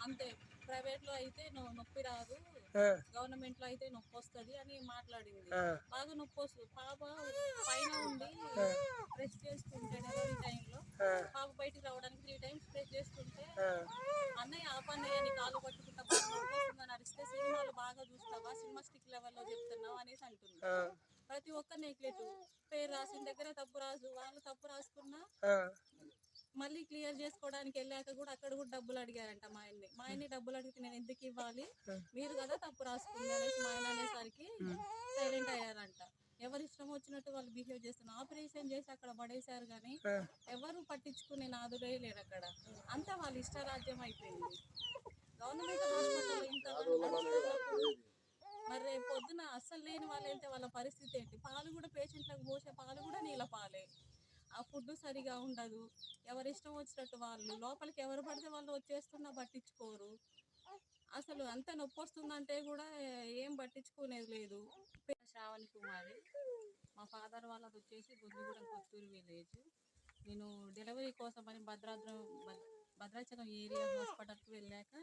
అంతే. ప్రైవేట్‌లో అయితే నొప్పి రాదు. గవర్నమెంట్‌లో అయితే నొప్పొస్తది అని మాట్లాడింది. బాగా నొప్పొస్తది. పాప పైన ఉండి ప్రెస్ చేస్తుంటే డెలివరీ టైంలో పాప బయటికి రావడానికి 3 టైమ్స్ ప్రెస్ చేస్తుంటే అన్నయ్య ఆపన్నయ్య నీ కాళ్ళు పట్టుకుంటా బాగా నొప్పొస్తుందని అరిస్తే సినిమాలు బాగా చూస్తావా, సినిమాస్టిక్ లెవెల్‌లో చెప్తున్నావు అనేసి అంటుంది. ప్రతి ఒక్క నెగ్లెక్ట్. పేరు రాసిన దగ్గర తప్పు రాసు, వాళ్ళు తప్పు రాసుకున్నా మళ్ళీ క్లియర్ చేసుకోవడానికి వెళ్ళాక కూడా అక్కడ కూడా డబ్బులు అడిగారంట మా ఆయన్ని డబ్బులు అడిగితే నేను ఎందుకు ఇవ్వాలి, మీరు కదా తప్పు రాసుకుంది అనేసి మా ఆయన అనేసరికి సైలెంట్ అయ్యారంట. ఎవరు ఇష్టం వచ్చినట్టు వాళ్ళు బిహేవ్ చేస్తున్నారు. ఆపరేషన్ చేసి అక్కడ పడేశారు కానీ ఎవరు పట్టించుకునే నాదుడే లేరు అక్కడ. అంతా వాళ్ళ ఇష్టరాజ్యం అయిపోయింది. గవర్నమెంట్ హాస్పిటల్లో ఇంత మరి రేపు పొద్దున అస్సలు లేని వాళ్ళు వెళ్తే వాళ్ళ పరిస్థితి ఏంటి? పాలు కూడా పేషెంట్లకు పోసే పాలు కూడా నీళ్ళ పాలే. ఆ ఫుడ్ సరిగా ఉండదు. ఎవరి ఇష్టం వచ్చినట్టు వాళ్ళు లోపలికి ఎవరు పడితే వాళ్ళు వచ్చేస్తున్నా పట్టించుకోరు. అసలు అంత నొప్పి వస్తుందంటే కూడా ఏం పట్టించుకునేది లేదు. శ్రావణి కుమారి, మా ఫాదర్ వాళ్ళది వచ్చేసి గుంజుగూడెం కొత్తూరు విలేజ్. నేను డెలివరీ కోసమని భద్రాచలం ఏరియా హాస్పిటల్కి వెళ్ళాక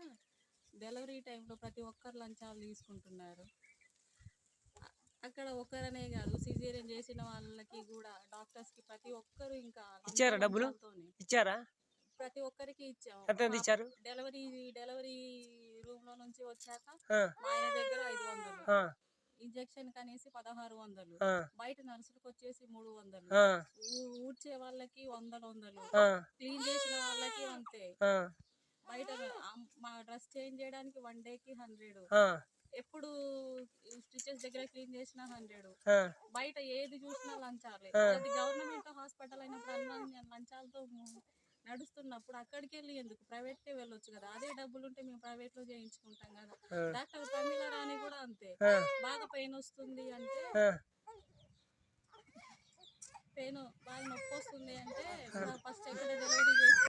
డెలివరీ టైంలో ప్రతి ఒక్కరు లంచాలు తీసుకుంటున్నారు. అక్కడ ఒక్కరనే కాదు, సిజేరియన్ చేసిన వాళ్ళకి కూడా డాక్టర్స్కి ప్రతి ఒక్కరు ఇంకా ఇచ్చారా డబ్బులు? ఇచ్చారా? ప్రతి ఒక్కరికి ఇచ్చాము. డెలివరీ రూమ్ లో నుంచి వచ్చాక మా ఆయన దగ్గర 500, ఇంజెక్షన్ కనేసి 1600, బయట నర్సులకు వచ్చేసి 300, ఊడ్చే వాళ్ళకి 100, క్లీన్ చేసిన వాళ్ళకి అంతే. బయట మా డ్రెస్ చేంజ్ చేయడానికి 1 డేకి 100, ఎప్పుడు స్టిచెస్ దగ్గర క్లీన్ చేసిన 100, బయట ఏది చూసినా లంచాలే. అది గవర్నమెంట్ హాస్పిటల్ అయినప్పుడు అన్ని లంచాలతో నడుస్తున్నప్పుడు అక్కడికి వెళ్ళి ఎందుకు ప్రైవేట్కే వెళ్ళొచ్చు కదా. అదే డబ్బులు ఉంటే మేము ప్రైవేట్ లో చేయించుకుంటాం కదా. డాక్టర్ ప్రమీల రాణి కూడా అంతే. బాగా పెయిన్ వస్తుంది అంటే బాగా నొప్పి వస్తుంది అంటే ఫస్ట్ ఎక్కడ డెలివరీ చేసి